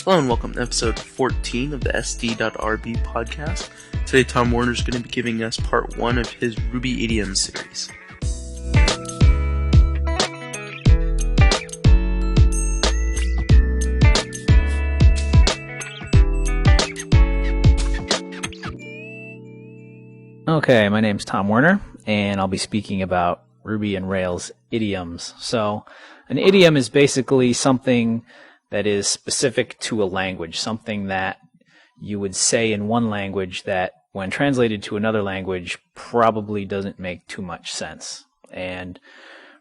Hello and welcome to episode 14 of the SD.RB podcast. Today Tom Werner is going to be giving us part 1 of his Ruby Idioms series. Okay, my name's Tom Werner, and I'll be speaking about Ruby and Rails idioms. So, an idiom is basically something that is specific to a language, something that you would say in one language that, when translated to another language, probably doesn't make too much sense. And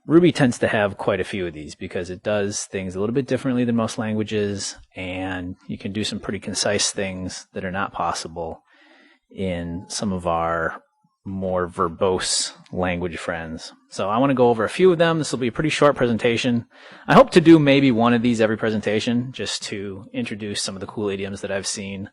Ruby tends to have quite a few of these because it does things a little bit differently than most languages, and you can do some pretty concise things that are not possible in some of our more verbose language friends. So I want to go over a few of them. This will be a pretty short presentation. I hope to do maybe one of these every presentation just to introduce some of the cool idioms that I've seen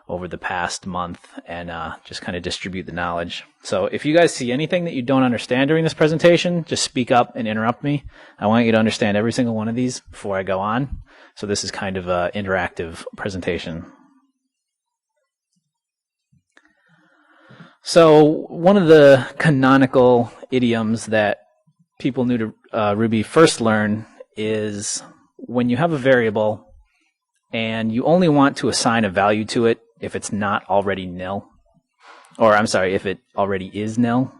over the past month and just kind of distribute the knowledge. So if you guys see anything that you don't understand during this presentation, just speak up and interrupt me. I want you to understand every single one of these before I go on. So this is kind of an interactive presentation. So one of the canonical idioms that people new to Ruby first learn is when you have a variable and you only want to assign a value to it if it's not already nil. Or I'm sorry, if it already is nil.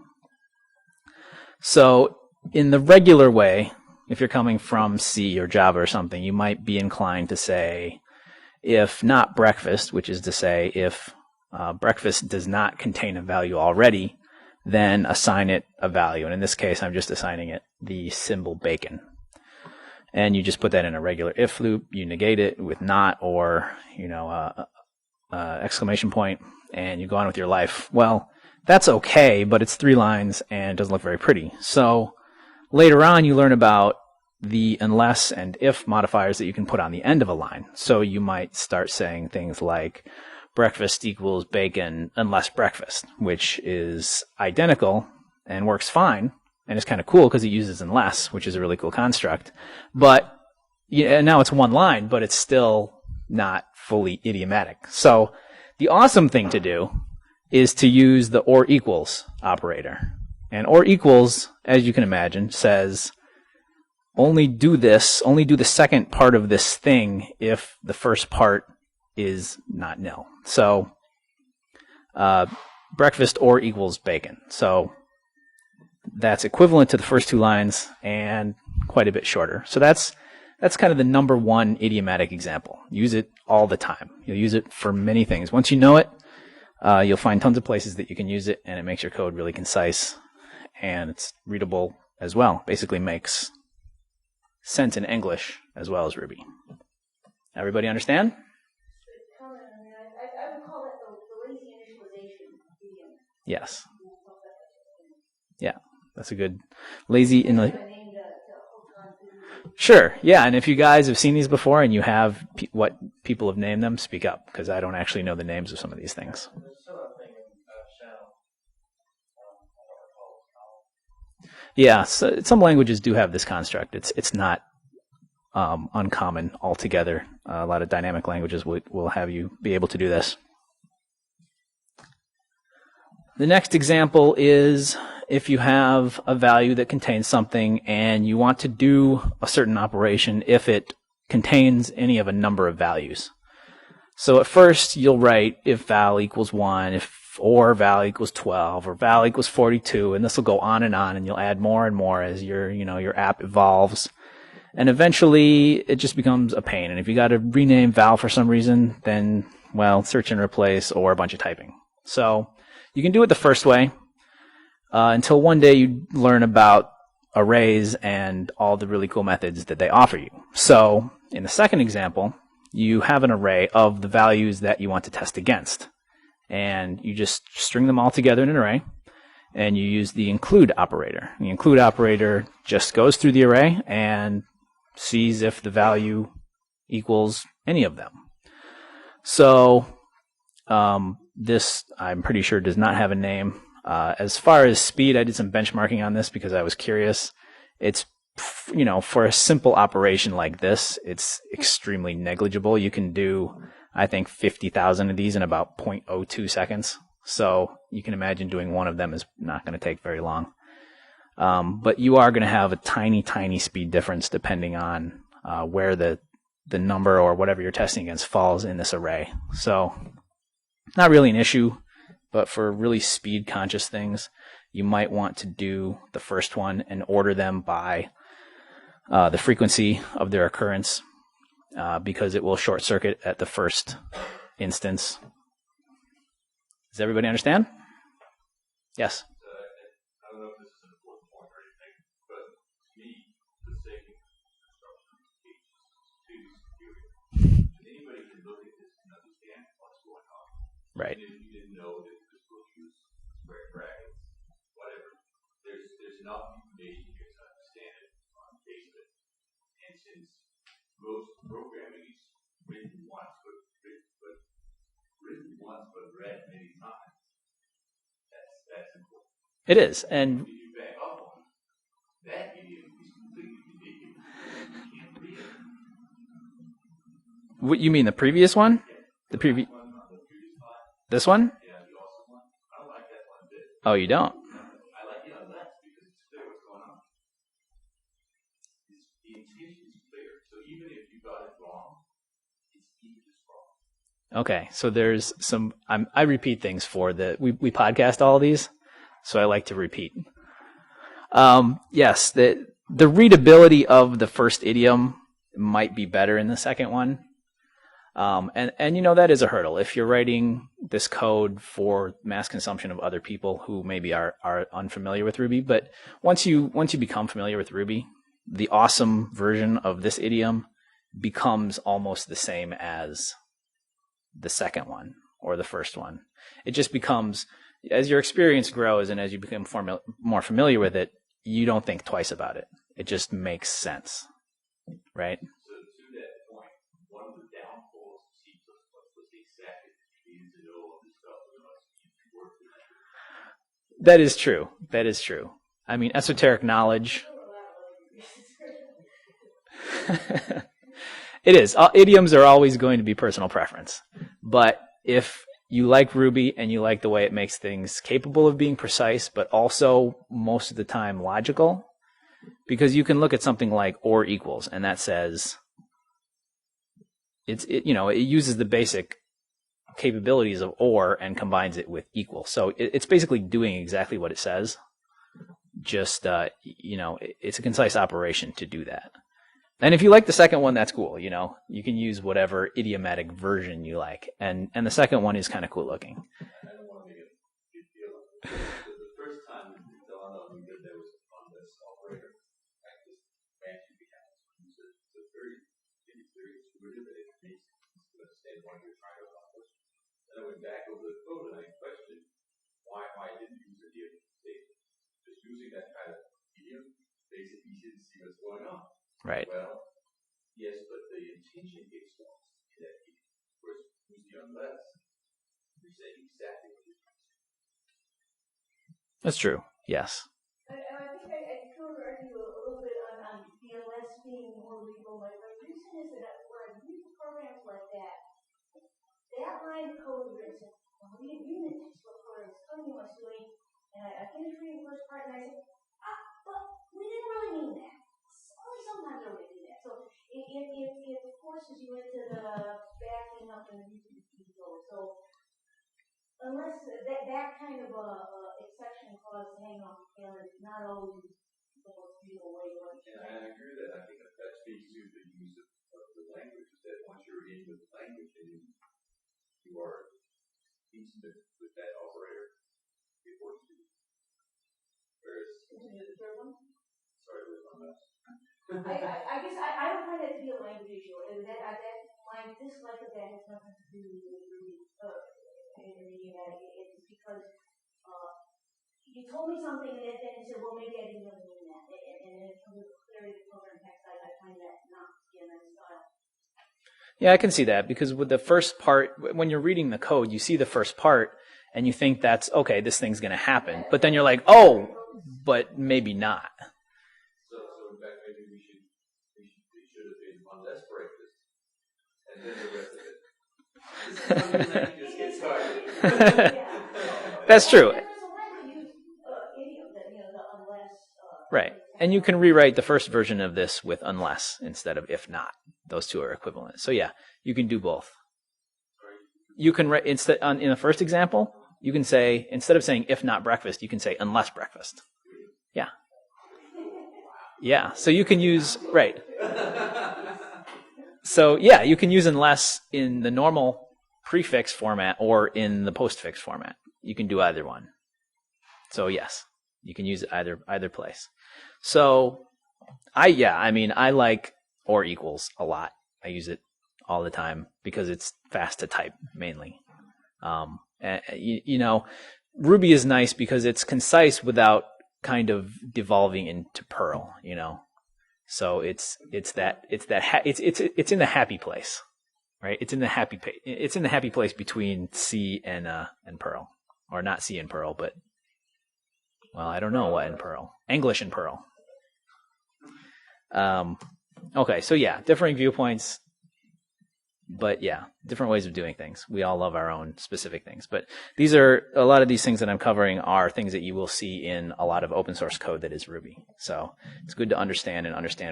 So in the regular way, if you're coming from C or Java or something, you might be inclined to say if not breakfast, which is to say if breakfast does not contain a value already, then assign it a value. And in this case, I'm just assigning it the symbol bacon. And you just put that in a regular if loop. You negate it with not or, exclamation point, and you go on with your life. Well, that's okay, but it's 3 lines and doesn't look very pretty. So later on, you learn about the unless and if modifiers that you can put on the end of a line. So you might start saying things like, breakfast equals bacon unless breakfast, which is identical and works fine, and it's kind of cool because it uses unless, which is a really cool construct. But now it's one line, but it's still not fully idiomatic. So the awesome thing to do is to use the or equals operator. And or equals, as you can imagine, says only do the second part of this thing if the first part is not nil. So breakfast or equals bacon. So that's equivalent to the first 2 lines and quite a bit shorter. So that's kind of the number one idiomatic example. Use it all the time. You'll use it for many things. Once you know it, you'll find tons of places that you can use it, and it makes your code really concise and it's readable as well. Basically makes sense in English as well as Ruby. Everybody understand? Yes. Yeah, that's a good lazy in the. Sure, yeah, and if you guys have seen these before and you have what people have named them, speak up because I don't actually know the names of some of these things. Yeah, so some languages do have this construct. It's not uncommon altogether. A lot of dynamic languages will have you be able to do this. The next example is if you have a value that contains something and you want to do a certain operation if it contains any of a number of values. So at first you'll write if val equals 1, or val equals 12, or val equals 42, and this will go on, and you'll add more and more as your app evolves. And eventually it just becomes a pain. And if you got to rename val for some reason, then, well, search and replace or a bunch of typing. So you can do it the first way until one day you learn about arrays and all the really cool methods that they offer you. So in the second example, you have an array of the values that you want to test against. And you just string them all together in an array, and you use the include operator. The include operator just goes through the array and sees if the value equals any of them. So this, I'm pretty sure, does not have a name. As far as speed, I did some benchmarking on this because I was curious. It's for a simple operation like this, it's extremely negligible. You can do, I think, 50,000 of these in about 0.02 seconds. So you can imagine doing one of them is not going to take very long. But you are going to have a tiny, tiny speed difference depending on where the number or whatever you're testing against falls in this array. So not really an issue, but for really speed conscious things, you might want to do the first one and order them by the frequency of their occurrence, because it will short circuit at the first instance. Does everybody understand? Yes. I don't know if this is an important point or anything, but to me, the same construction is superior. Anybody can look at this and understand what's going on. Right. Even if you didn't know that this will use square brackets, whatever. There's enough information here to understand it on the face of it. And since most programming is written once, but read many times, that's important. It is. And If you back up on it, that idiom is completely ridiculous. You can't read it. what you mean the previous one? The previous this one? Yeah, the awesome one. I don't like that one a bit. Oh, you don't? I like it less because it's clear what's going on. The intention is clear. So even if you got it wrong, it's even as wrong. Okay, so there's some. I repeat things for we podcast all of these, so I like to repeat. Yes, the readability of the first idiom might be better in the second one, and that is a hurdle if you're writing this code for mass consumption of other people who maybe are unfamiliar with Ruby. But once you become familiar with Ruby, the awesome version of this idiom becomes almost the same as the second one or the first one. It just becomes, as your experience grows and as you become more familiar with it, you don't think twice about it. It just makes sense, right? So to that point, one of the downfalls of C++ was exactly you needed to know all this stuff in order to work with it. That is true. That is true. I mean, esoteric knowledge. It is. Idioms are always going to be personal preference. But if you like Ruby and you like the way it makes things capable of being precise, but also most of the time logical, because you can look at something like or equals, and that says it uses the basic capabilities of or and combines it with equal. So it's basically doing exactly what it says. Just it's a concise operation to do that. And if you like the second one, that's cool. You can use whatever idiomatic version you like. And the second one is kind of cool looking. I don't want to make a big deal of it. The first time it dawned on me that there was on this operator, I just ran through the house. It's a very intuitive and it makes sense to understand what you're trying to accomplish. Then I went back over the code and I questioned why I didn't use the idiom statement. Just using that kind of idiom makes it easy to see what's going on. Right. Well, yes, but the intention gets lost in that idiom. Of course, use the unless. You're saying exactly what you're trying to say. That's true. Yes. I think I could argue a little bit on the unless being more legal. But the reason is that when I read programs like that line of code where it says, well, we didn't use it textbook code, it's telling me what's doing, and I finished reading the first part and I said, but we didn't really mean that. Only sometimes I would do that. So it forces you into the backing up and using the code. So unless that kind of exception clause hang on the tail is not always the most legal way to work. And I agree with that. I think that speaks to the use of the language. That once you're in with the language, and you are intimate with that operator, it works for you. Whereas, the third one? sorry, there's one last. I guess I don't find that to be a language issue. And that my dislike of that has nothing to do with it's because you told me something and then you said, well, maybe I didn't really mean that. And then it comes with clarity of program text. I find that not to be a nice style. Yeah, I can see that because with the first part, when you're reading the code, you see the first part and you think that's, okay, this thing's going to happen. But then you're like, oh, but maybe not. So in fact, then the rest of it. Just get started. That's true. There's a way to use idiom that, the unless. Right. And you can rewrite the first version of this with unless instead of if not. Those two are equivalent. So yeah, you can do both. You can write in the first example, you can say, instead of saying if not breakfast, you can say unless breakfast. Yeah. Yeah. So you can use, right. So yeah, you can use unless in the normal prefix format or in the postfix format. You can do either one. So yes, you can use it either place. So I like or equals a lot. I use it all the time because it's fast to type mainly. Ruby is nice because it's concise without kind of devolving into Perl, So it's in the happy place, right? It's in the happy place between C and Perl, or not C and Perl, but I don't know what in Perl, English and Perl. Okay, so yeah, differing viewpoints, but yeah, different ways of doing things. We all love our own specific things, but a lot of these things that I'm covering are things that you will see in a lot of open source code that is Ruby. So it's good to understand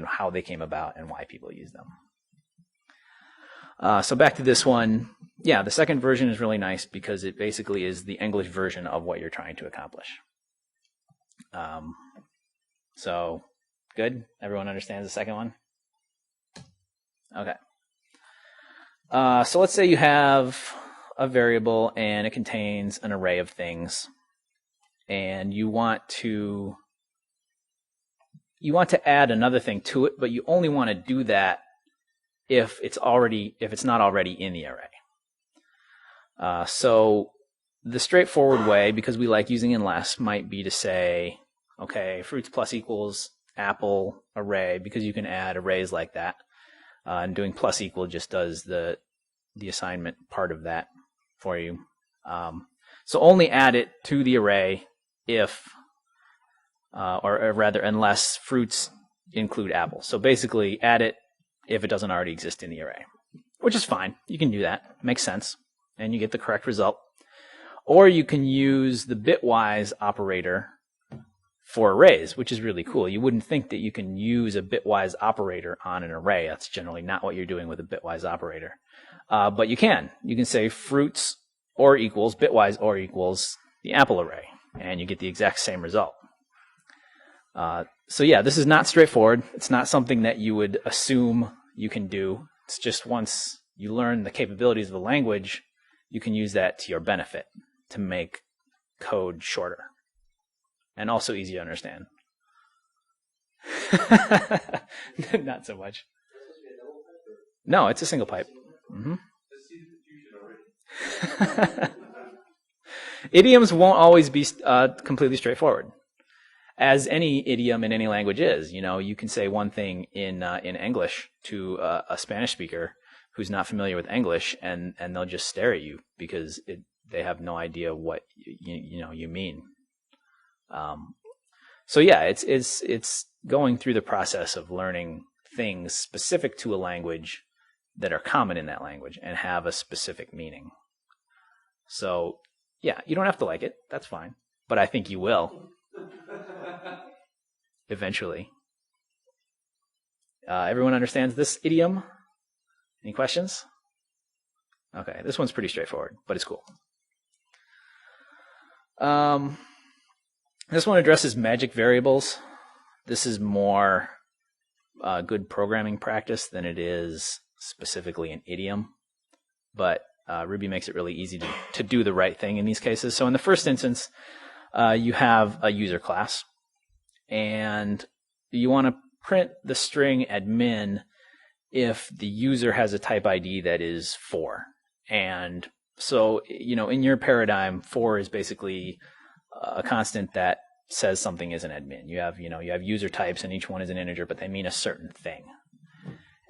how they came about and why people use them. So back to this one. Yeah, the second version is really nice because it basically is the English version of what you're trying to accomplish. So good? Everyone understands the second one? Okay. So let's say you have a variable and it contains an array of things, and you want to add another thing to it, but you only want to do that if it's not already in the array. So the straightforward way, because we like using unless, might be to say, okay, fruits plus equals apple array, because you can add arrays like that. And doing plus equal just does the assignment part of that for you. So only add it to the array if, or rather, unless fruits include apples. So basically, add it if it doesn't already exist in the array, which is fine. You can do that. Makes sense. And you get the correct result. Or you can use the bitwise operator for arrays, which is really cool. You wouldn't think that you can use a bitwise operator on an array. That's generally not what you're doing with a bitwise operator. But you can. You can say fruits or equals, bitwise or equals the apple array, and you get the exact same result. So yeah, this is not straightforward. It's not something that you would assume you can do. It's just once you learn the capabilities of the language, you can use that to your benefit to make code shorter and also easy to understand. Not so much. No, it's a single pipe. Mm-hmm. Idioms won't always be completely straightforward, as any idiom in any language is. You can say one thing in English to a Spanish speaker who's not familiar with English, and they'll just stare at you because they have no idea what you mean. So yeah, it's going through the process of learning things specific to a language that are common in that language and have a specific meaning. So yeah, you don't have to like it. That's fine. But I think you will. Eventually. Everyone understands this idiom? Any questions? Okay, this one's pretty straightforward, but it's cool. This one addresses magic variables. This is more good programming practice than it is specifically an idiom. But Ruby makes it really easy to do the right thing in these cases. So in the first instance, you have a user class, and you want to print the string admin if the user has a type ID that is 4. And so, in your paradigm, 4 is basically a constant that says something is an admin. You have user types, and each one is an integer, but they mean a certain thing.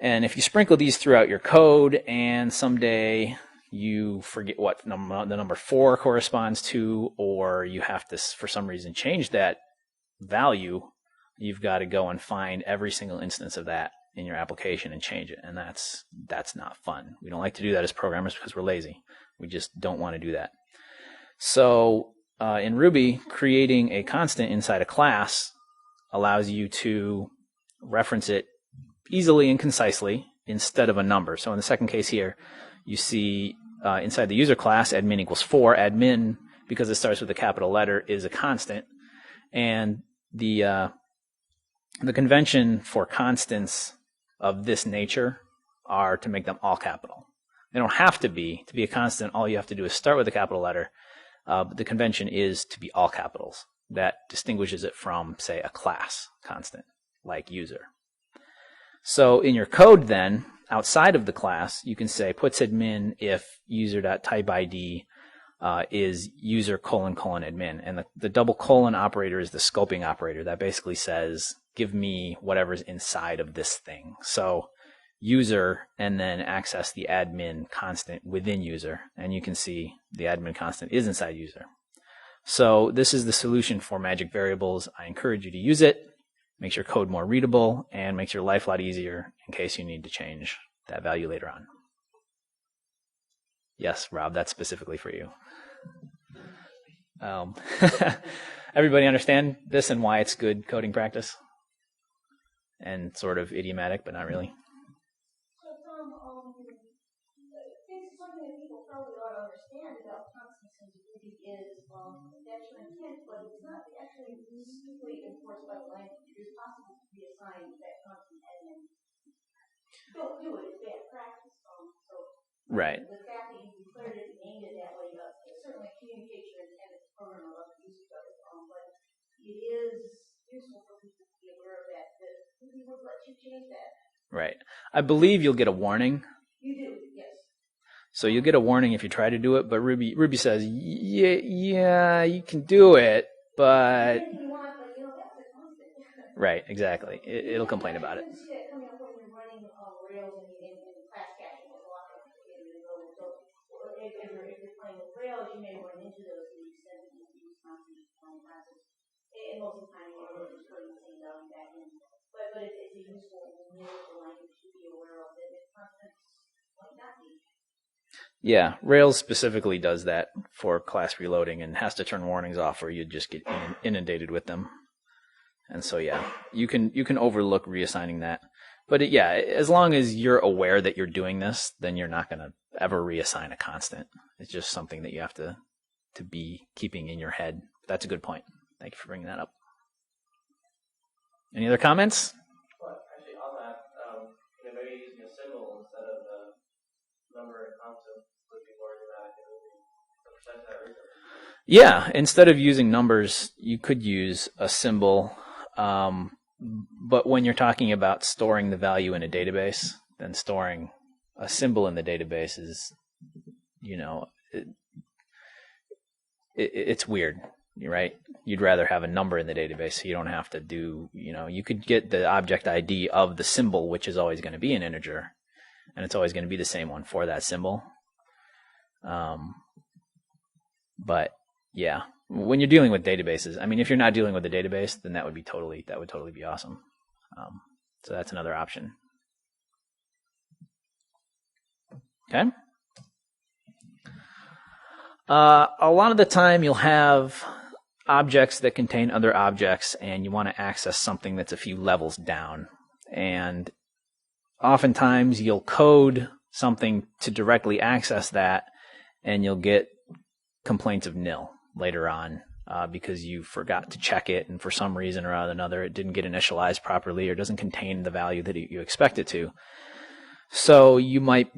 And if you sprinkle these throughout your code, and someday you forget what the number 4 corresponds to, or you have to, for some reason, change that value, you've got to go and find every single instance of that in your application and change it, and that's not fun. We don't like to do that as programmers because we're lazy. We just don't want to do that. So in Ruby, creating a constant inside a class allows you to reference it easily and concisely instead of a number. So in the second case here, you see inside the user class, admin equals 4. Admin, because it starts with a capital letter, is a constant. And the convention for constants of this nature are to make them all capital. They don't have to be. To be a constant, all you have to do is start with a capital letter. But the convention is to be all capitals. That distinguishes it from, say, a class constant, like user. So in your code then, outside of the class, you can say puts admin if user.typeid is user : admin. And the double colon operator is the scoping operator. That basically says, give me whatever's inside of this thing. So user, and then access the admin constant within user. And you can see the admin constant is inside user. So this is the solution for magic variables. I encourage you to use it. Makes your code more readable and makes your life a lot easier in case you need to change that value later on. Yes, Rob, that's specifically for you. Everybody understand this and why it's good coding practice? And sort of idiomatic, but not really. So, Tom, it's something that people probably ought to understand about constants in Ruby is that's your intent, but it's not actually strictly enforced by the language. It is possible to reassign that constant admin. Don't do it; it's bad practice. Right. The fact that you declared it and aimed it that way, it certainly communicates your intent as a programmer about the use of it. But it is useful for people to be aware of that. That Ruby would let you change that. Right. I believe you'll get a warning. You do, yes. So you'll get a warning if you try to do it, but Ruby says, yeah, you can do it, but... You want, but you don't have to constant. Right, exactly. It'll complain about it. You can see that coming up when you're running Rails in class caching. If you're playing with Rails, you may run into those extended use constants classes. And most of the time, you're just putting the same value back in. But it's a useful language to be aware of that constants might not be. Yeah, Rails specifically does that for class reloading and has to turn warnings off or you'd just get inundated with them. And so, yeah, you can overlook reassigning that. But as long as you're aware that you're doing this, then you're not going to ever reassign a constant. It's just something that you have to be keeping in your head. That's a good point. Thank you for bringing that up. Any other comments? Well, actually, on that, maybe using a symbol instead of the number and constant would be more dramatic and represent that reason. Yeah, instead of using numbers, you could use a symbol. But when you're talking about storing the value in a database, then storing a symbol in the database is, it's weird, right? You'd rather have a number in the database so you don't have to do, you could get the object ID of the symbol, which is always going to be an integer, and it's always going to be the same one for that symbol. But yeah, when you're dealing with databases, if you're not dealing with a database, then that would totally be awesome. So that's another option. Okay. A lot of the time you'll have objects that contain other objects and you want to access something that's a few levels down. And oftentimes you'll code something to directly access that and you'll get complaints of nil later on because you forgot to check it and for some reason or another it didn't get initialized properly or doesn't contain the value that you expect it to. So you might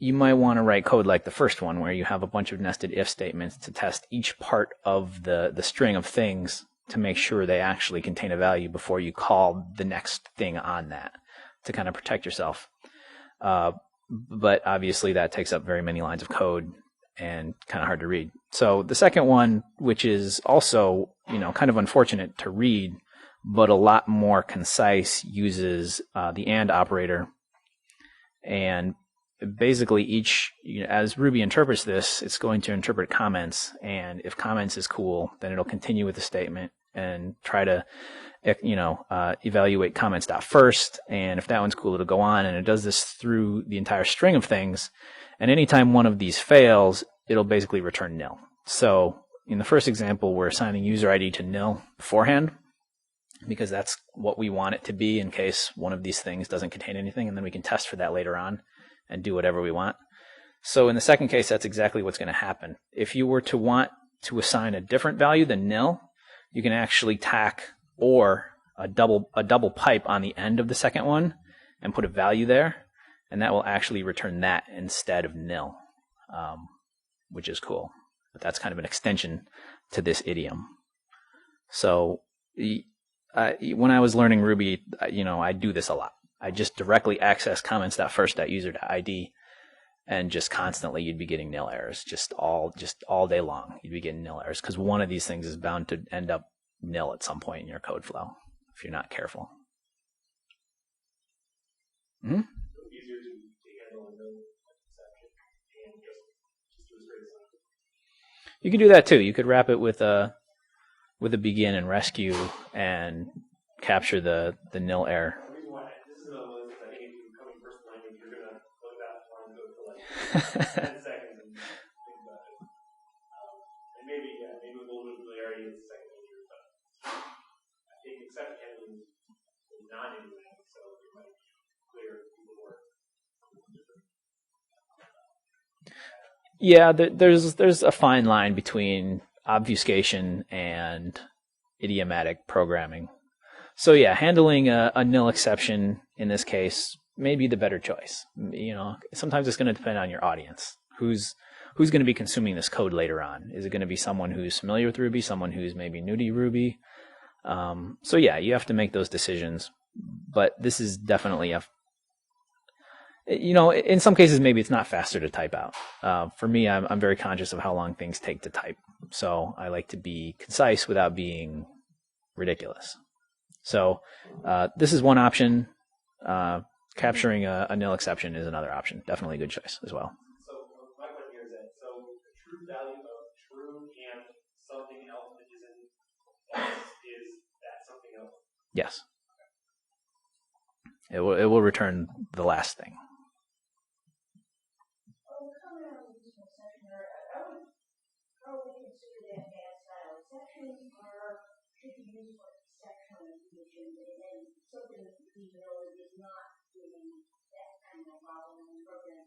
want to write code like the first one where you have a bunch of nested if statements to test each part of the string of things to make sure they actually contain a value before you call the next thing on that to kind of protect yourself. But obviously that takes up very many lines of code and kind of hard to read. So the second one, which is also, kind of unfortunate to read, but a lot more concise, uses the AND operator. And basically as Ruby interprets this, it's going to interpret comments. And if comments is cool, then it'll continue with the statement. and try to, evaluate comments.first. And if that one's cool, it'll go on, and it does this through the entire string of things. And anytime one of these fails, it'll basically return nil. So in the first example, we're assigning user ID to nil beforehand, because that's what we want it to be in case one of these things doesn't contain anything, and then we can test for that later on and do whatever we want. So in the second case, that's exactly what's going to happen. If you were to want to assign a different value than nil, you can actually tack or a double pipe on the end of the second one and put a value there, and that will actually return that instead of nil, which is cool. But that's kind of an extension to this idiom. So when I was learning Ruby, I do this a lot. I just directly access comments.first.user.id, and just constantly you'd be getting nil errors, just all day long. You'd be getting nil errors because one of these things is bound to end up nil at some point in your code flow if you're not careful. Mm-hmm. You could do that too. You could wrap it with a begin and rescue and capture the nil error. The reason why this is another one is I think if you're coming first language, you're gonna look at that line code for like 10 seconds and think about it. And maybe with a little bit of familiarity, it's second nature. But I think exception handling is not anything, so it might be clear more. Yeah, there's a fine line between obfuscation and idiomatic programming. So yeah, handling a nil exception in this case may be the better choice. Sometimes it's going to depend on your audience. Who's going to be consuming this code later on? Is it going to be someone who's familiar with Ruby, someone who's maybe new to Ruby? So yeah, you have to make those decisions. But this is definitely in some cases, maybe it's not faster to type out. For me, I'm very conscious of how long things take to type. So I like to be concise without being ridiculous. So this is one option. Capturing a nil exception is another option. Definitely a good choice as well. So my question here is that, so the true value of true and something else that isn't false is that something else? Yes. It will return the last thing. Should be used for exceptional information, and something that we know is not doing that kind of problem in the program.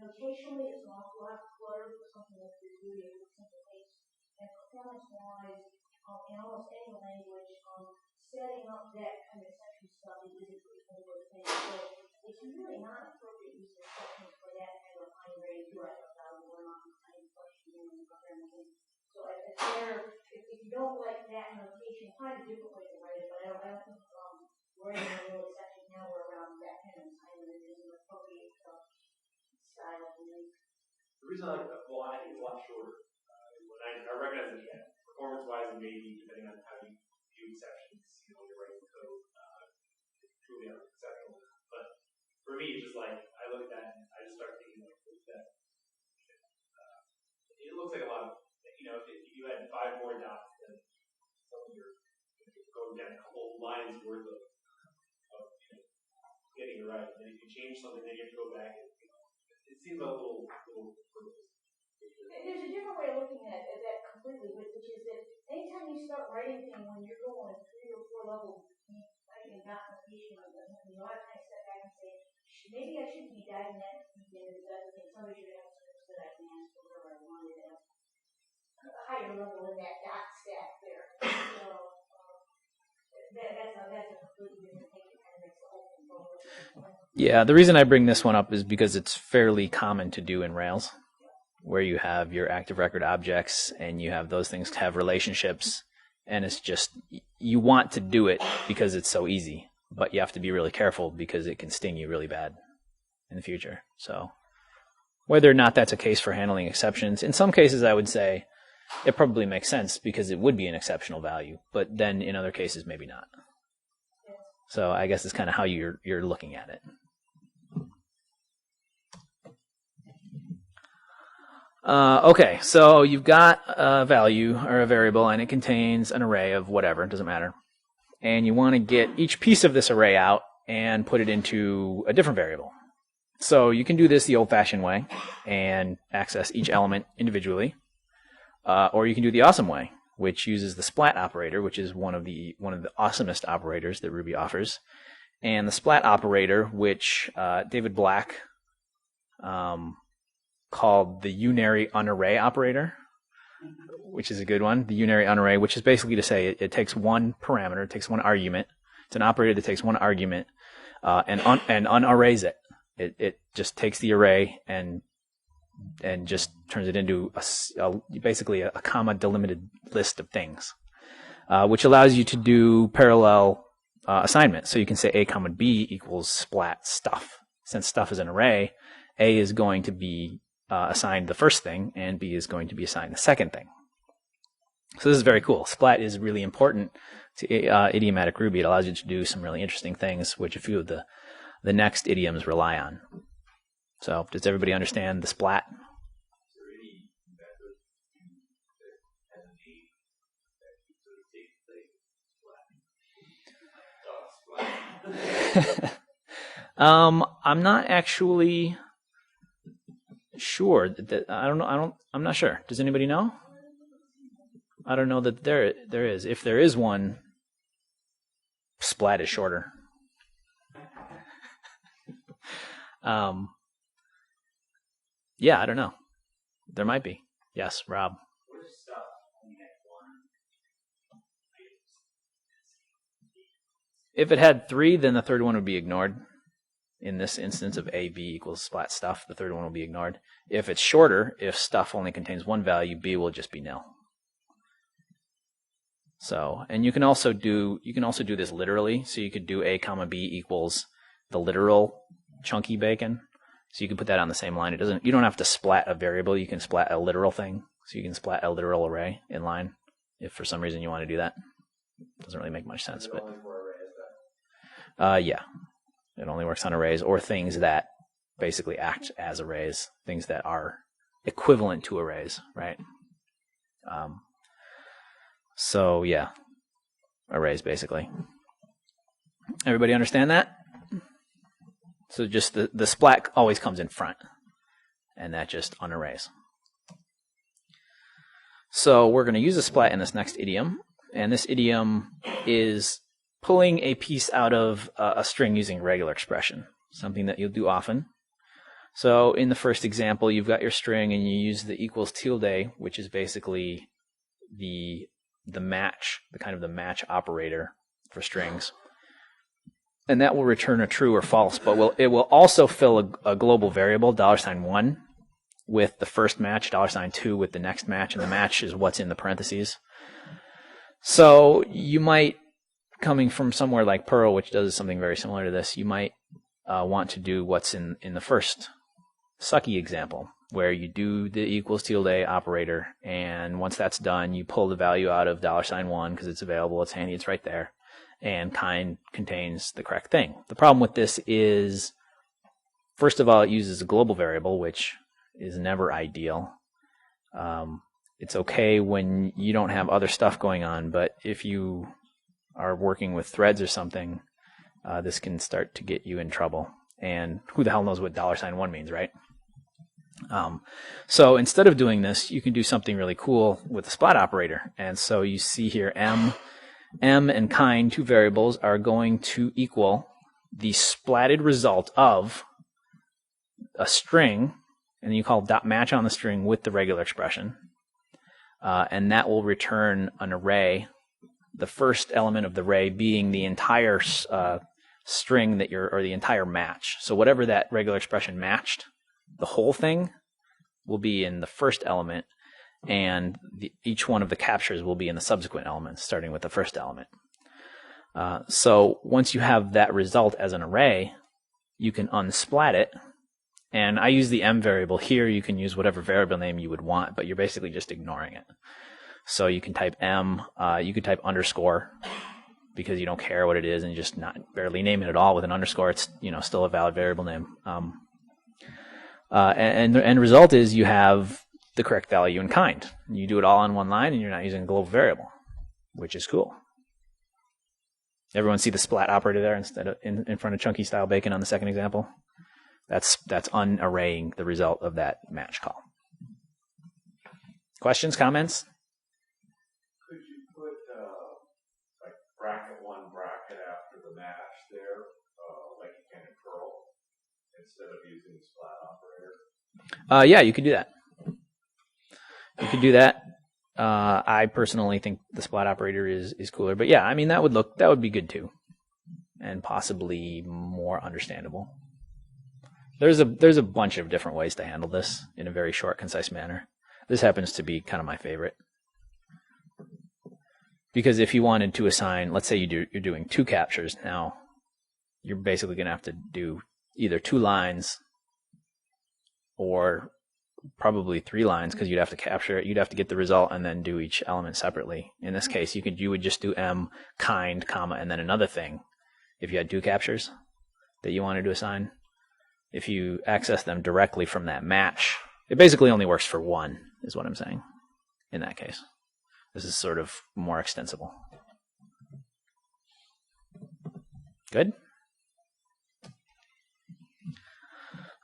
Notationally, it's an awful lot clutter for something that is really a simple case. And performance-wise, in almost any language, setting up that kind of exception stuff is a pretty over thing. So it's really not appropriate use of exceptions for that kind of high-grade UI one on kind of question in the program. So if you don't like that notation, find a different way to write it. But I don't think writing a little exception now or around that kind of time is an appropriate style to use. The reason I like that, I think it's a lot shorter. When I recognize that, yeah, performance-wise, and maybe depending on how you do exceptions, you're writing code, truly exceptional. But for me, it's just like I look at that and I just start thinking like that. It looks like a lot of. If you had 5 more dots, then you're going down a couple lines worth of getting it right. And if you change something, then you have to go back. And it seems a little. There's a different way of looking at that completely, which is that anytime you start writing things when you're going 3 or 4 levels, writing documentation, I kind of step back and say, maybe I shouldn't be diving that deep into that. Somebody should have something that I can ask for whatever I wanted to ask. A higher level in that dot stack there. So that's a completely different thing. It kind of makes the whole thing go over. Yeah, the reason I bring this one up is because it's fairly common to do in Rails, where you have your active record objects and you have those things have relationships, and it's just you want to do it because it's so easy, but you have to be really careful because it can sting you really bad in the future. So whether or not that's a case for handling exceptions, in some cases I would say it probably makes sense because it would be an exceptional value, but then in other cases maybe not. So I guess it's kind of how you're looking at it. Okay, so you've got a value or a variable, and it contains an array of whatever, it doesn't matter. And you want to get each piece of this array out and put it into a different variable. So you can do this the old-fashioned way and access each element individually, or you can do the awesome way, which uses the splat operator, which is one of the awesomest operators that Ruby offers. And the splat operator, which David Black called the unary unarray operator, which is a good one. The unary unarray, which is basically to say it takes one parameter, it takes one argument. It's an operator that takes one argument and unarrays it. It just takes the array and just turns it into basically a comma delimited list of things, which allows you to do parallel assignment. So you can say A comma B equals splat stuff. Since stuff is an array, A is going to be assigned the first thing, and B is going to be assigned the second thing. So this is very cool. Splat is really important to idiomatic Ruby. It allows you to do some really interesting things, which a few of the next idioms rely on. So does everybody understand the splat? I'm not actually sure that I'm not sure. Does anybody know? I don't know that there is. If there is one, splat is shorter. Yeah, I don't know. There might be. Yes, Rob. If it had 3, then the third one would be ignored. In this instance of A, B equals splat stuff, the third one will be ignored. If it's shorter, if stuff only contains one value, B will just be nil. So, and you can also do this literally. So you could do A comma B equals the literal chunky bacon. So you can put that on the same line. You don't have to splat a variable. You can splat a literal thing. So you can splat a literal array in line if for some reason you want to do that. Doesn't really make much sense, but yeah, it only works on arrays or things that basically act as arrays, things that are equivalent to arrays, right? So yeah, arrays basically. Everybody understand that? So just the splat always comes in front, and that just unarrays. So we're going to use a splat in this next idiom, and this idiom is pulling a piece out of a string using regular expression, something that you'll do often. So in the first example, you've got your string, and you use the equals tilde, which is basically the match, the match operator for strings. And that will return a true or false, but it will also fill a global variable, $1, with the first match, $2 with the next match, and the match is what's in the parentheses. So you might, coming from somewhere like Perl, which does something very similar to this, you might want to do what's in the first sucky example, where you do the equals tilde operator, and once that's done, you pull the value out of $1 because it's available, it's handy, it's right there. And kind contains the correct thing. The problem with this is, first of all, it uses a global variable, which is never ideal. It's okay when you don't have other stuff going on, but if you are working with threads or something, this can start to get you in trouble. And who the hell knows what $1 means, right? So instead of doing this, you can do something really cool with the splat operator. And so you see here M and kind, two variables, are going to equal the splatted result of a string, and you call .match on the string with the regular expression, and that will return an array, the first element of the array being the entire string or the entire match. So whatever that regular expression matched, the whole thing will be in the first element, and each one of the captures will be in the subsequent elements, starting with the first element. So once you have that result as an array, you can unsplat it. And I use the M variable here. You can use whatever variable name you would want, but you're basically just ignoring it. So you can type M, you could type underscore, because you don't care what it is, and you just not barely name it at all with an underscore. It's still a valid variable name. And the end result is you have the correct value in kind. You do it all on one line, and you're not using a global variable, which is cool. Everyone see the splat operator there instead of in front of chunky style bacon on the second example? That's unarraying the result of that match call. Questions, comments? Could you put like bracket 1 bracket after the match there, like you can in Perl, instead of using the splat operator? Yeah, you could do that. You could do that. I personally think the splat operator is cooler, but yeah, I mean that would be good too, and possibly more understandable. There's a bunch of different ways to handle this in a very short, concise manner. This happens to be kind of my favorite. Because if you wanted to assign, let's say you're doing 2 captures, now you're basically going to have to do either 2 lines or probably 3 lines, because you'd have to capture it, you'd have to get the result and then do each element separately. In this case, you would just do m kind, comma, and then another thing if you had 2 captures that you wanted to assign. If you access them directly from that match, it basically only works for 1, is what I'm saying in that case. This is sort of more extensible. Good?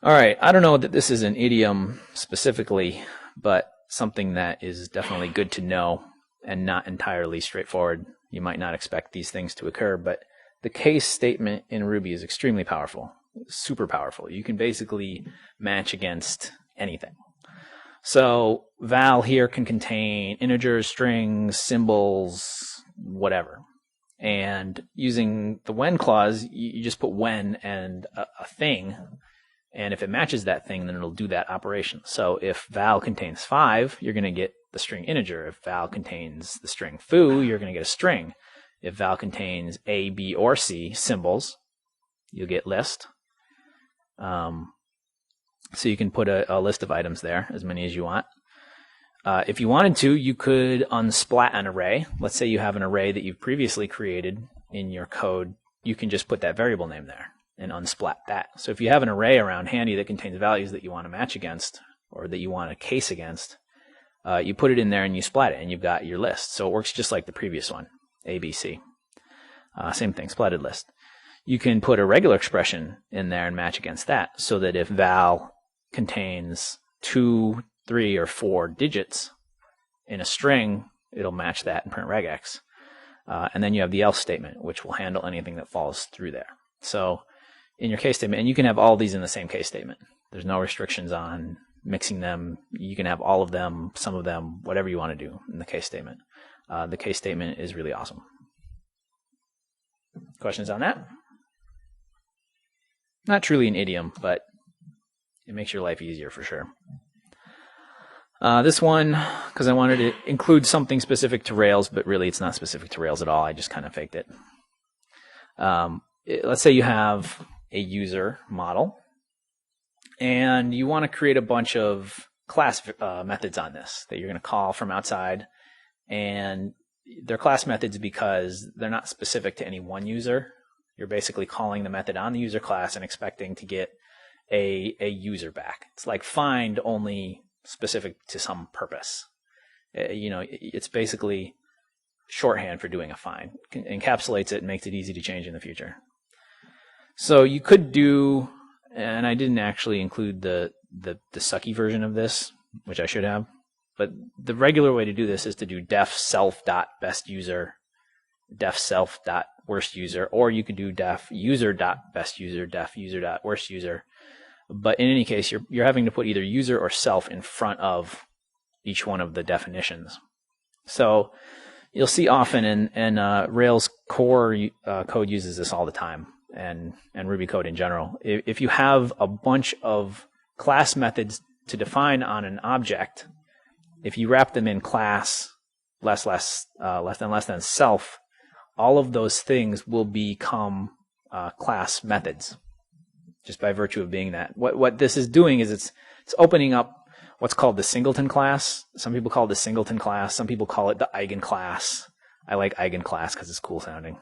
All right, I don't know that this is an idiom specifically, but something that is definitely good to know and not entirely straightforward. You might not expect these things to occur, but the case statement in Ruby is extremely powerful, super powerful. You can basically match against anything. So val here can contain integers, strings, symbols, whatever. And using the when clause, you just put when and a thing. And if it matches that thing, then it'll do that operation. So if val contains 5, you're going to get the string integer. If val contains the string foo, you're going to get a string. If val contains A, B, or C symbols, you'll get list. So you can put a list of items there, as many as you want. If you wanted to, you could unsplat an array. Let's say you have an array that you've previously created in your code. You can just put that variable name there and unsplat that. So if you have an array around handy that contains values that you want to match against or that you want to case against, you put it in there and you splat it, and you've got your list. So it works just like the previous one, A, B, C. Same thing, splatted list. You can put a regular expression in there and match against that, so that if val contains 2, 3, or 4 digits in a string, it'll match that in print regex. And then you have the else statement, which will handle anything that falls through there. So in your case statement, and you can have all these in the same case statement. There's no restrictions on mixing them. You can have all of them, some of them, whatever you want to do in the case statement. The case statement is really awesome. Questions on that? Not truly an idiom, but it makes your life easier for sure. This one, because I wanted to include something specific to Rails, but really it's not specific to Rails at all. I just kind of faked it. Let's say you have a user model, and you want to create a bunch of class methods on this that you're going to call from outside. And they're class methods because they're not specific to any one user. You're basically calling the method on the user class and expecting to get a user back. It's like find, only specific to some purpose. It's basically shorthand for doing a find. Encapsulates it and makes it easy to change in the future. So you could do, and I didn't actually include the sucky version of this, which I should have, but the regular way to do this is to do def self.bestUser, def self.worstUser, or you could do def user.bestUser, def user.worstUser. But in any case, you're having to put either user or self in front of each one of the definitions. So you'll see often, and Rails core code uses this all the time, and Ruby code in general. If you have a bunch of class methods to define on an object, if you wrap them in class, less than self, all of those things will become class methods, just by virtue of being that. What this is doing is it's opening up what's called the singleton class. Some people call it the singleton class. Some people call it the eigenclass. I like eigenclass because it's cool sounding.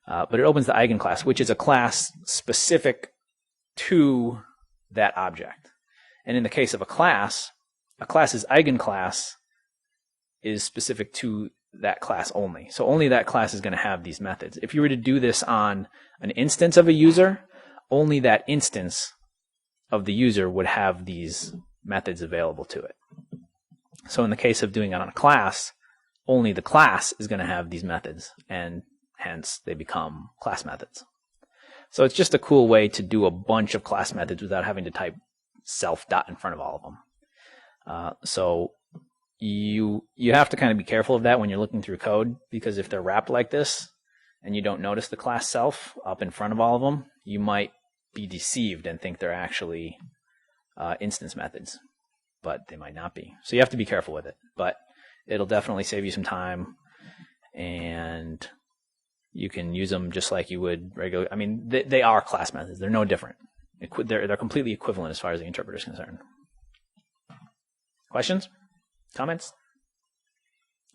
But it opens the eigenclass, which is a class specific to that object. And in the case of a class, a class's eigenclass is specific to that class only. So only that class is going to have these methods. If you were to do this on an instance of a user, only that instance of the user would have these methods available to it. So in the case of doing it on a class, only the class is going to have these methods, and hence they become class methods. So it's just a cool way to do a bunch of class methods without having to type self dot in front of all of them. So you have to kind of be careful of that when you're looking through code, because if they're wrapped like this and you don't notice the class self up in front of all of them, you might be deceived and think they're actually instance methods, but they might not be. So you have to be careful with it, but it'll definitely save you some time, and you can use them just like you would regular. I mean, they are class methods. They're no different. They're completely equivalent as far as the interpreter is concerned. Questions? Comments?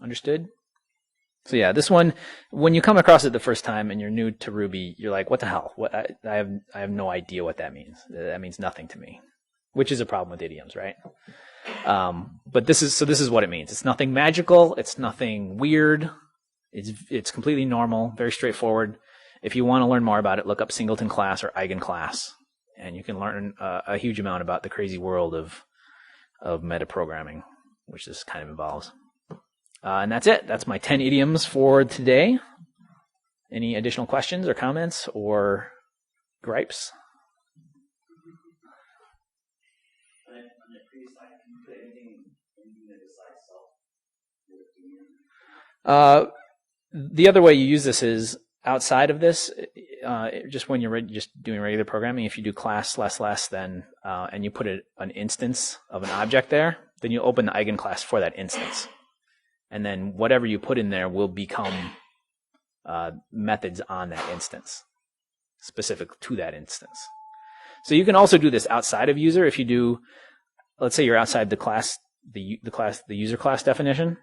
Understood? So yeah, this one, when you come across it the first time and you're new to Ruby, you're like, what the hell? I have no idea what that means. That means nothing to me, which is a problem with idioms, right? But this is what it means. It's nothing magical. It's nothing weird. It's completely normal, very straightforward. If you want to learn more about it, look up singleton class or eigenclass, and you can learn a huge amount about the crazy world of metaprogramming, which this kind of involves. And that's it. That's my 10 idioms for today. Any additional questions or comments or gripes? The other way you use this is outside of this, just when you're just doing regular programming. If you do class less then and you put an instance of an object there, then you open the eigenclass for that instance, and then whatever you put in there will become methods on that instance, specific to that instance. So you can also do this outside of user. If you do, let's say you're outside the class, the user class definition.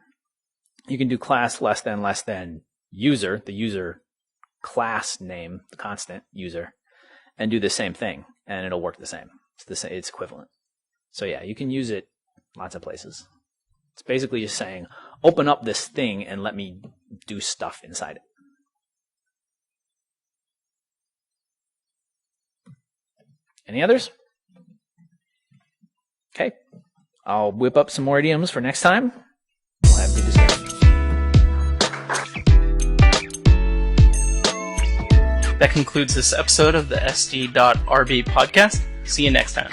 You can do class less than user, the user class name, the constant user, and do the same thing, and it'll work the same. It's equivalent. So yeah, you can use it lots of places. It's basically just saying, open up this thing and let me do stuff inside it. Any others? Okay. I'll whip up some more idioms for next time. We'll have the discussion. That concludes this episode of the SD.RB podcast. See you next time.